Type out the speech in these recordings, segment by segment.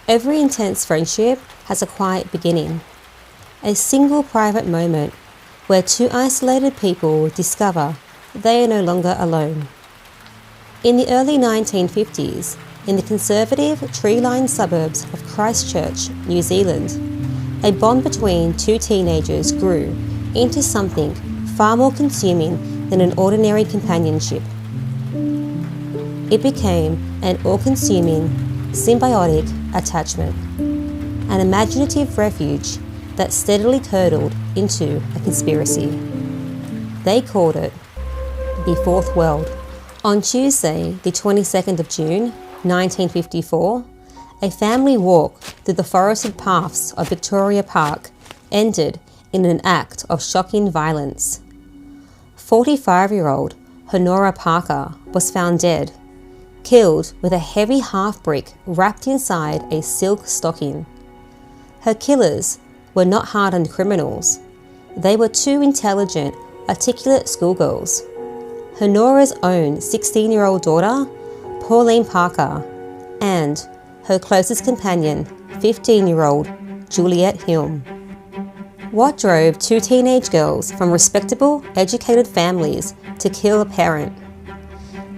Every intense friendship has a quiet beginning, a single private moment where two isolated people discover they are no longer alone. In the early 1950s, in the conservative tree-lined suburbs of Christchurch, New Zealand, a bond between two teenagers grew into something far more consuming than an ordinary companionship. It became an all-consuming, symbiotic attachment, an imaginative refuge that steadily curdled into a conspiracy. They called it the Fourth World. On Tuesday, the 22nd of June, 1954, a family walk through the forested paths of Victoria Park ended in an act of shocking violence. 45-year-old Honora Parker was found dead, killed with a heavy half-brick wrapped inside a silk stocking. Her killers were not hardened criminals. They were two intelligent, articulate schoolgirls. Honora's own 16-year-old daughter, Pauline Parker, and her closest companion, 15-year-old Juliet Hulme. What drove two teenage girls from respectable, educated families to kill a parent?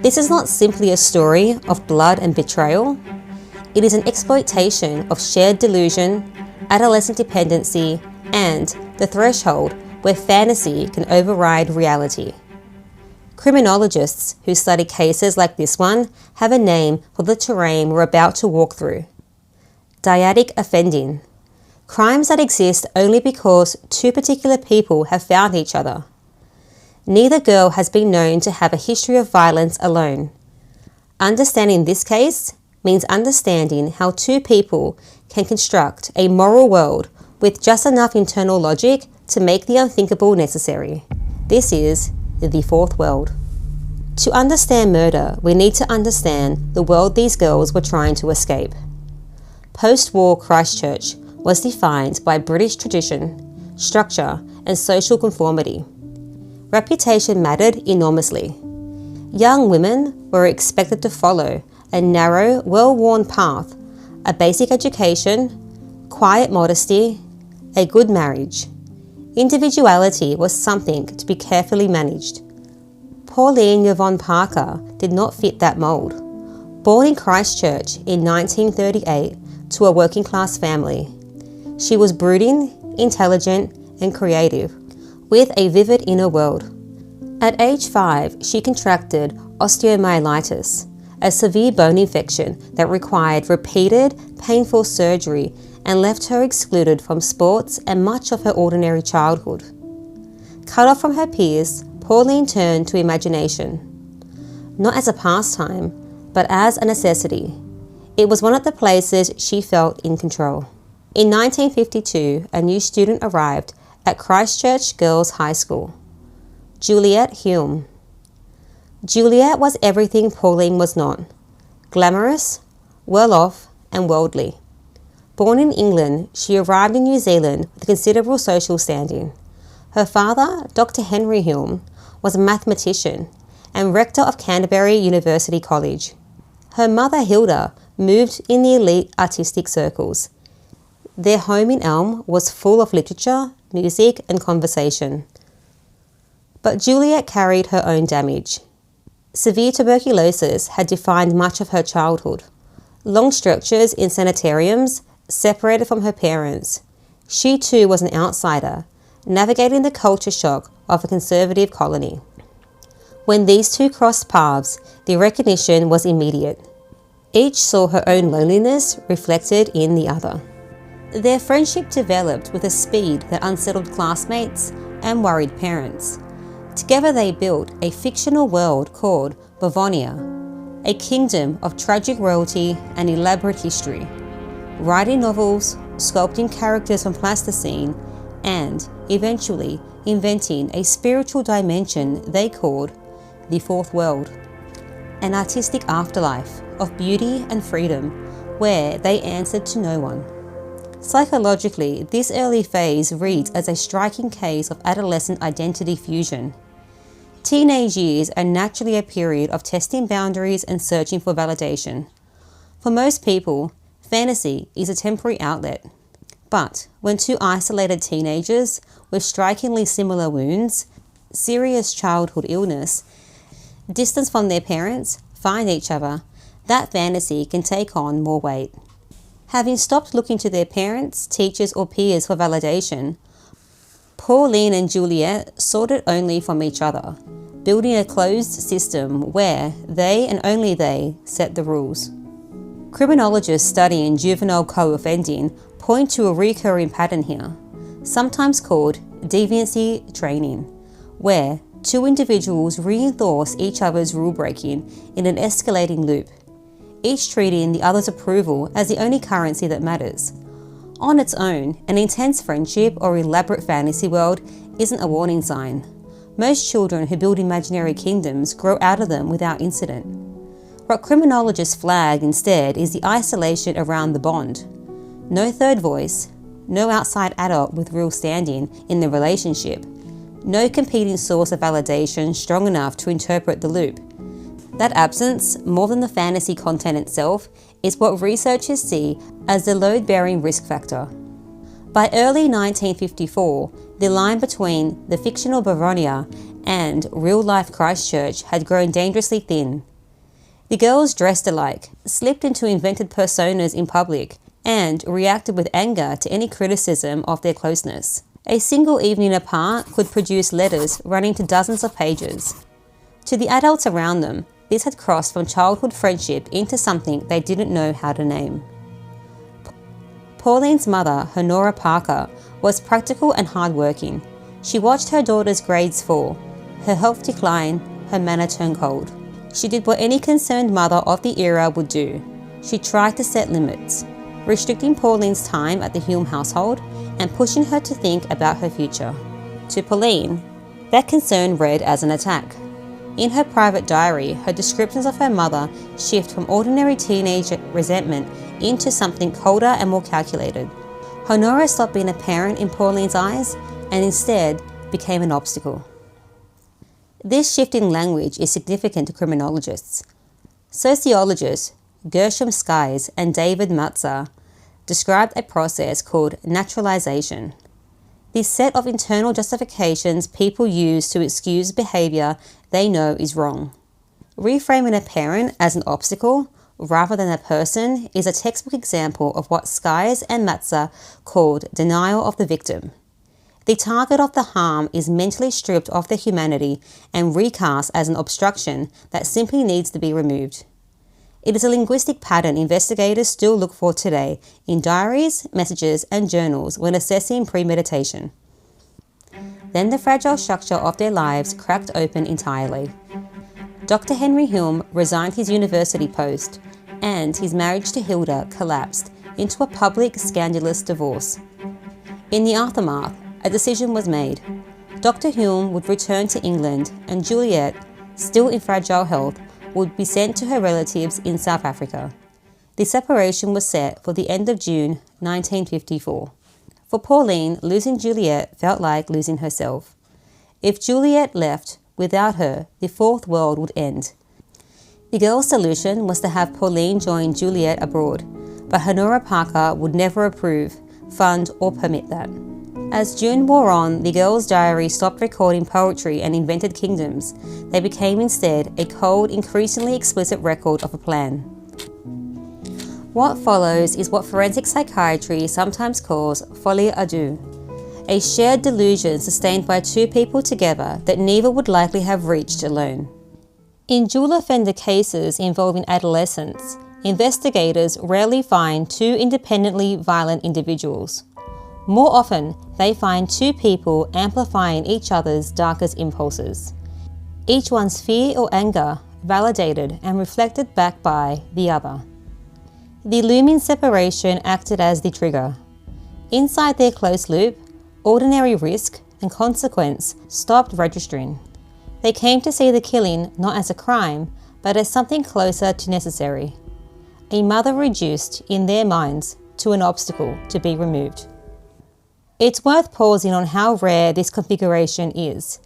This is not simply a story of blood and betrayal. It is an exploitation of shared delusion, adolescent dependency, and the threshold where fantasy can override reality. Criminologists who study cases like this one have a name for the terrain we're about to walk through: dyadic offending. Crimes that exist only because two particular people have found each other. Neither girl has been known to have a history of violence alone. Understanding this case means understanding how two people can construct a moral world with just enough internal logic to make the unthinkable necessary. This is the Fourth World. To understand murder, we need to understand the world these girls were trying to escape. Post-war Christchurch was defined by British tradition, structure, and social conformity. Reputation mattered enormously. Young women were expected to follow a narrow, well-worn path, a basic education, quiet modesty, a good marriage. Individuality was something to be carefully managed. Pauline Yvonne Parker did not fit that mould. Born in Christchurch in 1938 to a working-class family, she was brooding, intelligent, and creative, with a vivid inner world. At age 5, she contracted osteomyelitis, a severe bone infection that required repeated, painful surgery and left her excluded from sports and much of her ordinary childhood. Cut off from her peers, Pauline turned to imagination, not as a pastime, but as a necessity. It was one of the places she felt in control. In 1952, a new student arrived at Christchurch Girls High School, Juliet Hulme. Juliet was everything Pauline was not: glamorous, well-off, and worldly. Born in England, she arrived in New Zealand with considerable social standing. Her father, Dr. Henry Hulme, was a mathematician and rector of Canterbury University College. Her mother, Hilda, moved in the elite artistic circles. Their home in Elm was full of literature, music, and conversation. But Juliet carried her own damage. Severe tuberculosis had defined much of her childhood. Long stretches in sanitariums separated from her parents. She too was an outsider, navigating the culture shock of a conservative colony. When these two crossed paths, the recognition was immediate. Each saw her own loneliness reflected in the other. Their friendship developed with a speed that unsettled classmates and worried parents. Together they built a fictional world called Bavonia, a kingdom of tragic royalty and elaborate history, writing novels, sculpting characters from plasticine, and eventually inventing a spiritual dimension they called the Fourth World, an artistic afterlife of beauty and freedom where they answered to no one. Psychologically, this early phase reads as a striking case of adolescent identity fusion. Teenage years are naturally a period of testing boundaries and searching for validation. For most people, Fantasy is a temporary outlet. But when two isolated teenagers with strikingly similar wounds, serious childhood illness, distance from their parents, find each other, that fantasy can take on more weight. Having stopped looking to their parents, teachers or peers for validation, Pauline and Juliet sought it only from each other, building a closed system where they and only they set the rules. Criminologists studying juvenile co-offending point to a recurring pattern here, sometimes called deviancy training, where two individuals reinforce each other's rule-breaking in an escalating loop, each treating the other's approval as the only currency that matters. On its own, an intense friendship or elaborate fantasy world isn't a warning sign. Most children who build imaginary kingdoms grow out of them without incident. What criminologists flag instead is the isolation around the bond. No third voice, no outside adult with real standing in the relationship, no competing source of validation strong enough to interpret the loop. That absence, more than the fantasy content itself, is what researchers see as the load-bearing risk factor. By early 1954, the line between the fictional Baronia and real-life Christchurch had grown dangerously thin. The girls dressed alike, slipped into invented personas in public, and reacted with anger to any criticism of their closeness. A single evening apart could produce letters running to dozens of pages. To the adults around them, this had crossed from childhood friendship into something they didn't know how to name. Pauline's mother, Honora Parker, was practical and hardworking. She watched her daughter's grades fall, her health decline, her manner turn cold. She did what any concerned mother of the era would do. She tried to set limits, restricting Pauline's time at the Hulme household and pushing her to think about her future. To Pauline, that concern read as an attack. In her private diary, her descriptions of her mother shift from ordinary teenage resentment into something colder and more calculated. Honora stopped being a parent in Pauline's eyes and instead became an obstacle. This shift in language is significant to criminologists. Sociologists Gershom Skies and David Matza described a process called neutralization. This set of internal justifications people use to excuse behavior they know is wrong. Reframing a parent as an obstacle rather than a person is a textbook example of what Skies and Matza called denial of the victim. The target of the harm is mentally stripped of their humanity and recast as an obstruction that simply needs to be removed. It is a linguistic pattern investigators still look for today in diaries, messages, and journals when assessing premeditation. Then the fragile structure of their lives cracked open entirely. Dr. Henry Hulme resigned his university post, and his marriage to Hilda collapsed into a public, scandalous divorce. In the aftermath, a decision was made. Dr. Hulme would return to England, and Juliet, still in fragile health, would be sent to her relatives in South Africa. The separation was set for the end of June 1954. For Pauline, losing Juliet felt like losing herself. If Juliet left, without her, the fourth world would end. The girls' solution was to have Pauline join Juliet abroad, but Honora Parker would never approve, fund, or permit that. As June wore on, the girls' diary stopped recording poetry and invented kingdoms. They became instead a cold, increasingly explicit record of a plan. What follows is what forensic psychiatry sometimes calls folie à deux, a shared delusion sustained by two people together that neither would likely have reached alone. In dual offender cases involving adolescents, investigators rarely find two independently violent individuals. More often, they find two people amplifying each other's darkest impulses. Each one's fear or anger validated and reflected back by the other. The looming separation acted as the trigger. Inside their close loop, ordinary risk and consequence stopped registering. They came to see the killing not as a crime, but as something closer to necessary. A mother reduced, in their minds, to an obstacle to be removed. It's worth pausing on how rare this configuration is.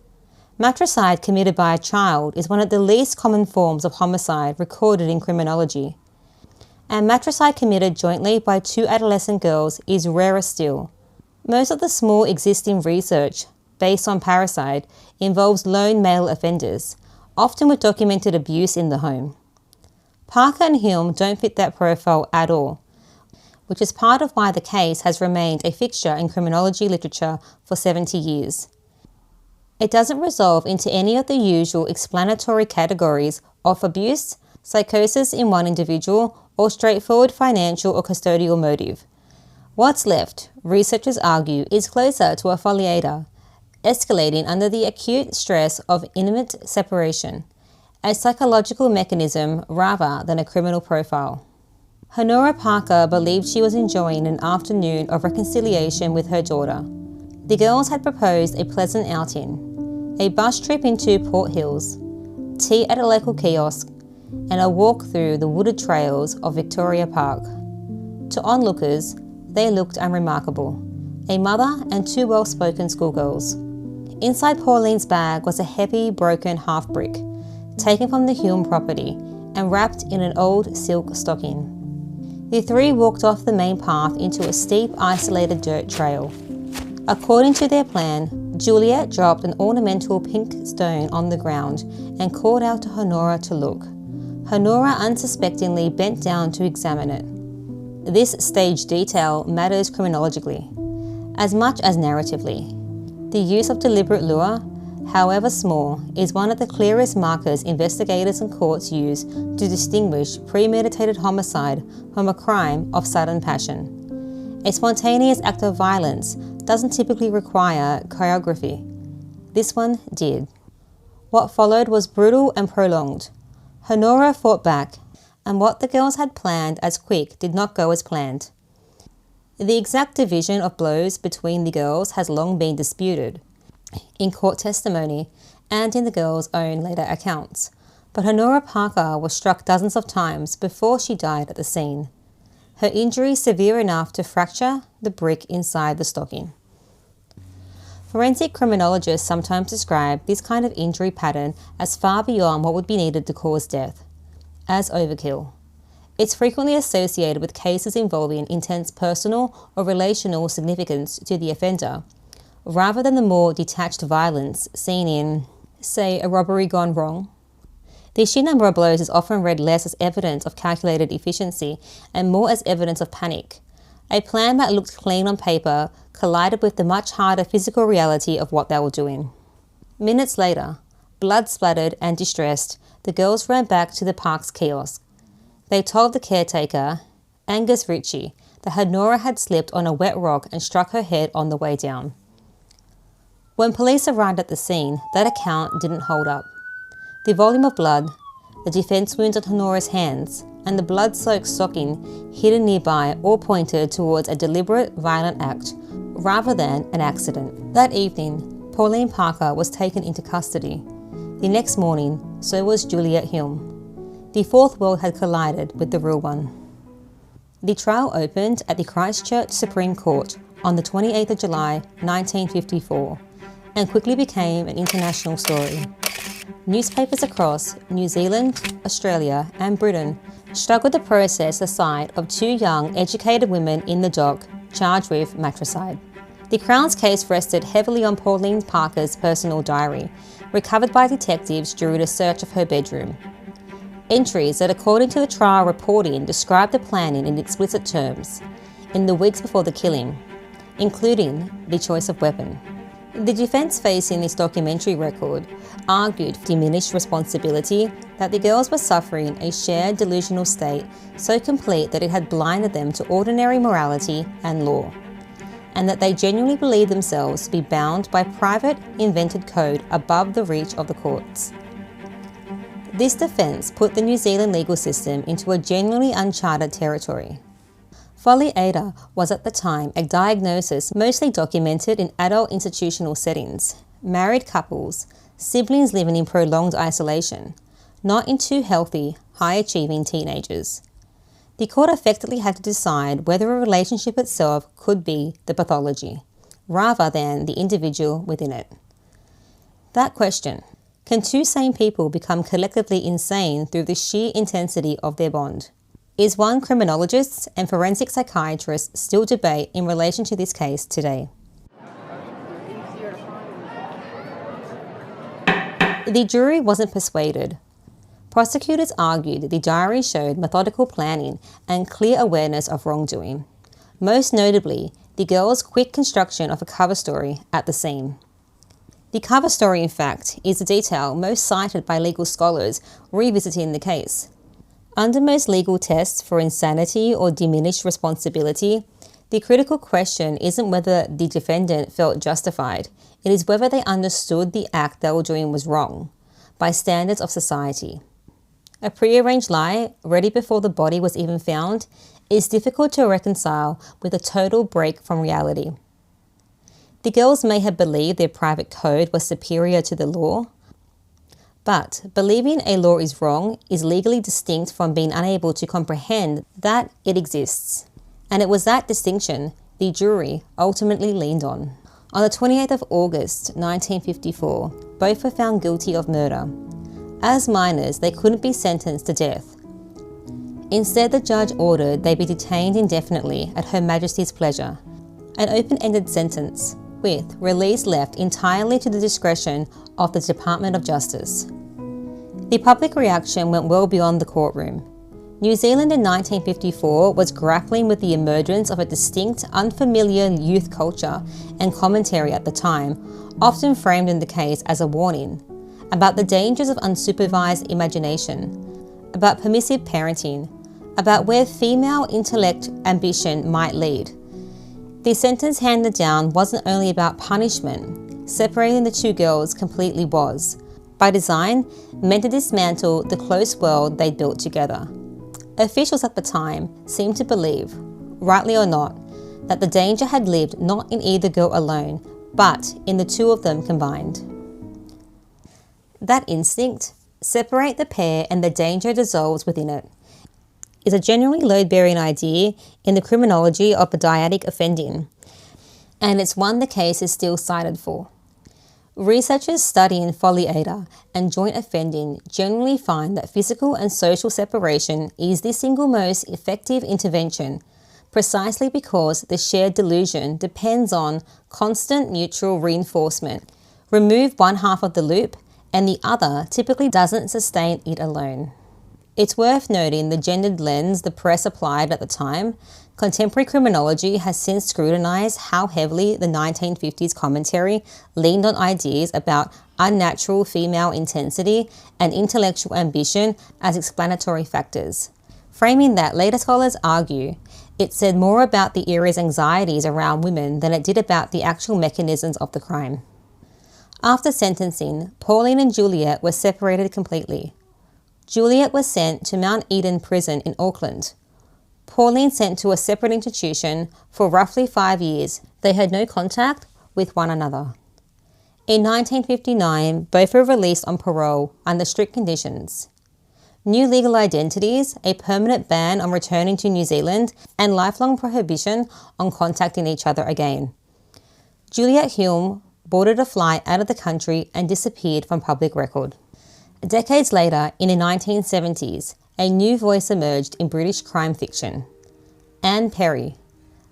Matricide committed by a child is one of the least common forms of homicide recorded in criminology. and matricide committed jointly by two adolescent girls is rarer still. Most of the small existing research, based on parricide, involves lone male offenders, often with documented abuse in the home. Parker and Hulme don't fit that profile at all, which is part of why the case has remained a fixture in criminology literature for 70 years. It doesn't resolve into any of the usual explanatory categories of abuse, psychosis in one individual, or straightforward financial or custodial motive. What's left, researchers argue, is closer to a folie, escalating under the acute stress of intimate separation, a psychological mechanism rather than a criminal profile. Honora Parker believed she was enjoying an afternoon of reconciliation with her daughter. The girls had proposed a pleasant outing, a bus trip into Port Hills, tea at a local kiosk, and a walk through the wooded trails of Victoria Park. To onlookers, they looked unremarkable, a mother and two well-spoken schoolgirls. Inside Pauline's bag was a heavy, broken half-brick, taken from the Hulme property and wrapped in an old silk stocking. The three walked off the main path into a steep, isolated dirt trail. According to their plan, Juliet dropped an ornamental pink stone on the ground and called out to Honora to look. Honora unsuspectingly bent down to examine it. This stage detail matters criminologically, as much as narratively. The use of deliberate lure, however small, is one of the clearest markers investigators and courts use to distinguish premeditated homicide from a crime of sudden passion. A spontaneous act of violence doesn't typically require choreography. This one did. What followed was brutal and prolonged. Honora fought back, and what the girls had planned as quick did not go as planned. The exact division of blows between the girls has long been disputed, in court testimony and in the girls' own later accounts, but Honora Parker was struck dozens of times before she died at the scene. Her injury severe enough to fracture the brick inside the stocking. Forensic criminologists sometimes describe this kind of injury pattern as far beyond what would be needed to cause death, as overkill. It's frequently associated with cases involving intense personal or relational significance to the offender, rather than the more detached violence seen in, say, a robbery gone wrong. The sheer number of blows is often read less as evidence of calculated efficiency and more as evidence of panic. A plan that looked clean on paper collided with the much harder physical reality of what they were doing. Minutes later, blood-splattered and distressed, the girls ran back to the park's kiosk. They told the caretaker, Angus Ritchie, that Honora had slipped on a wet rock and struck her head on the way down. When police arrived at the scene, that account didn't hold up. The volume of blood, the defense wounds on Honora's hands, and the blood-soaked stocking hidden nearby all pointed towards a deliberate, violent act, rather than an accident. That evening, Pauline Parker was taken into custody. The next morning, so was Juliet Hulme. The fourth world had collided with the real one. The trial opened at the Christchurch Supreme Court on the 28th of July, 1954, and quickly became an international story. Newspapers across New Zealand, Australia, and Britain struggled to process the sight of two young, educated women in the dock charged with matricide. The Crown's case rested heavily on Pauline Parker's personal diary, recovered by detectives during a search of her bedroom. Entries that, according to the trial reporting, described the planning in explicit terms in the weeks before the killing, including the choice of weapon. The defense facing this documentary record argued for diminished responsibility, that the girls were suffering a shared delusional state so complete that it had blinded them to ordinary morality and law, and that they genuinely believed themselves to be bound by private, invented code above the reach of the courts. This defense put the New Zealand legal system into a genuinely uncharted territory. Folie was at the time a diagnosis mostly documented in adult institutional settings, married couples, siblings living in prolonged isolation, not in two healthy, high-achieving teenagers. The court effectively had to decide whether a relationship itself could be the pathology, rather than the individual within it. That question, can two sane people become collectively insane through the sheer intensity of their bond? is one criminologists and forensic psychiatrists still debate in relation to this case today. The jury wasn't persuaded. Prosecutors argued the diary showed methodical planning and clear awareness of wrongdoing, most notably the girl's quick construction of a cover story at the scene. The cover story, in fact, is the detail most cited by legal scholars revisiting the case. Under most legal tests for insanity or diminished responsibility, the critical question isn't whether the defendant felt justified, it is whether they understood the act they were doing was wrong, by standards of society. A prearranged lie, ready before the body was even found, is difficult to reconcile with a total break from reality. The girls may have believed their private code was superior to the law, but believing a law is wrong is legally distinct from being unable to comprehend that it exists. And it was that distinction the jury ultimately leaned on. On the 28th of August 1954, both were found guilty of murder. As minors, they couldn't be sentenced to death. Instead, the judge ordered they be detained indefinitely at Her Majesty's pleasure, an open-ended sentence, with release left entirely to the discretion of the Department of Justice. The public reaction went well beyond the courtroom. New Zealand in 1954 was grappling with the emergence of a distinct, unfamiliar youth culture and commentary at the time, often framed in the case as a warning, about the dangers of unsupervised imagination, about permissive parenting, about where female intellect ambition might lead. The sentence handed down wasn't only about punishment, separating the two girls completely was, by design, meant to dismantle the close world they'd built together. Officials at the time seemed to believe, rightly or not, that the danger had lived not in either girl alone, but in the two of them combined. That instinct, separate the pair and the danger dissolves within it, is a generally load-bearing idea in the criminology of the dyadic offending, and it's one the case is still cited for. Researchers studying folie and joint offending generally find that physical and social separation is the single most effective intervention, precisely because the shared delusion depends on constant neutral reinforcement. Remove one half of the loop, and the other typically doesn't sustain it alone. It's worth noting the gendered lens the press applied at the time. Contemporary criminology has since scrutinized how heavily the 1950s commentary leaned on ideas about unnatural female intensity and intellectual ambition as explanatory factors, framing that later scholars argue it said more about the era's anxieties around women than it did about the actual mechanisms of the crime. After sentencing, Pauline and Juliet were separated completely. Juliet was sent to Mount Eden Prison in Auckland. Pauline sent to a separate institution for roughly 5 years. They had no contact with one another. In 1959, both were released on parole under strict conditions. New legal identities, a permanent ban on returning to New Zealand, and lifelong prohibition on contacting each other again. Juliet Hulme boarded a flight out of the country and disappeared from public record. Decades later, in the 1970s, a new voice emerged in British crime fiction. Anne Perry.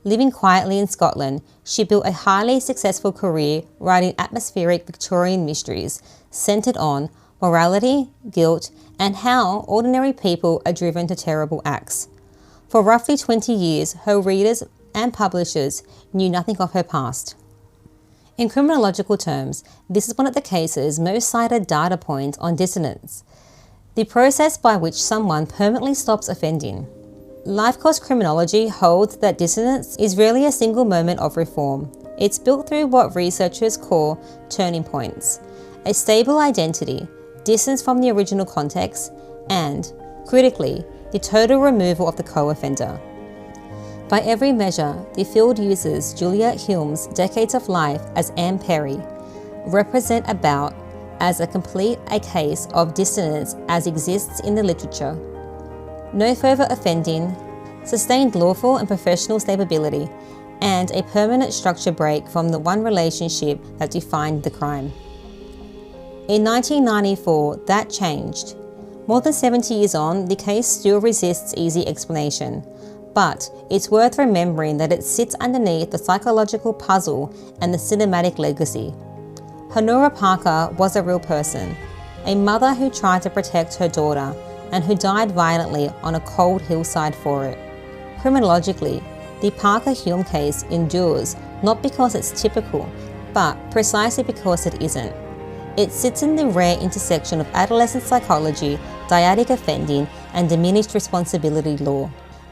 Living quietly in Scotland, she built a highly successful career writing atmospheric Victorian mysteries centred on morality, guilt, and how ordinary people are driven to terrible acts. For roughly 20 years, her readers and publishers knew nothing of her past. In criminological terms, this is one of the case's most cited data points on dissonance, the process by which someone permanently stops offending. Life course criminology holds that dissonance is rarely a single moment of reform. It's built through what researchers call turning points, a stable identity, distance from the original context, and, critically, the total removal of the co-offender. By every measure, the field uses Juliet Hulme's decades of life as Anne Perry represent about as a complete a case of dissonance as exists in the literature. No further offending, sustained lawful and professional stability, and a permanent structure break from the one relationship that defined the crime. In 1994, that changed More than 70 years on, the case still resists easy explanation, but it's worth remembering that it sits underneath the psychological puzzle and the cinematic legacy. Honora Parker was a real person, a mother who tried to protect her daughter and who died violently on a cold hillside for it. Criminologically, the Parker-Hulme case endures not because it's typical, but precisely because it isn't. It sits in the rare intersection of adolescent psychology, dyadic offending, and diminished responsibility law.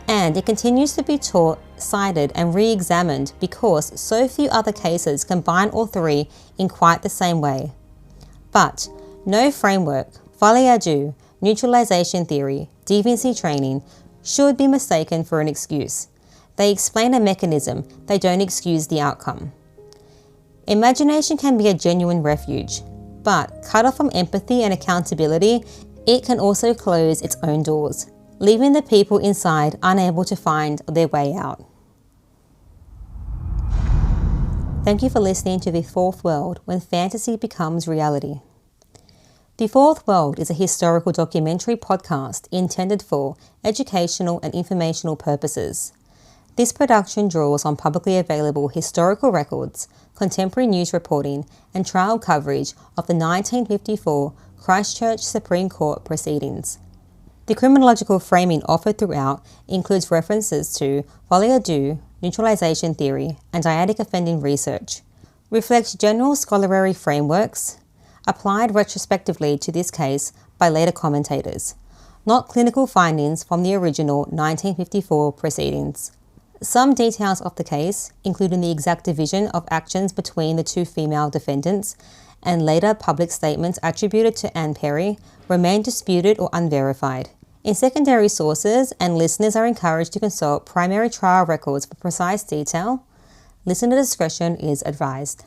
And it continues to be taught, cited, and re-examined because so few other cases combine all three in quite the same way. But no framework, folie deux, neutralization theory, deviancy training should be mistaken for an excuse. They explain a mechanism, they don't excuse the outcome. Imagination can be a genuine refuge, but cut off from empathy and accountability, it can also close its own doors, leaving the people inside unable to find their way out. Thank you for listening to The Fourth World, when fantasy becomes reality. The Fourth World is a historical documentary podcast intended for educational and informational purposes. This production draws on publicly available historical records, contemporary news reporting, and trial coverage of the 1954 Christchurch Supreme Court proceedings. The criminological framing offered throughout includes references to folie deux, neutralization theory, and dyadic offending research, reflects general scholarly frameworks, applied retrospectively to this case by later commentators, not clinical findings from the original 1954 proceedings. Some details of the case, including the exact division of actions between the two female defendants and later public statements attributed to Anne Perry, remain disputed or unverified. In secondary sources, and listeners are encouraged to consult primary trial records for precise detail, listener discretion is advised.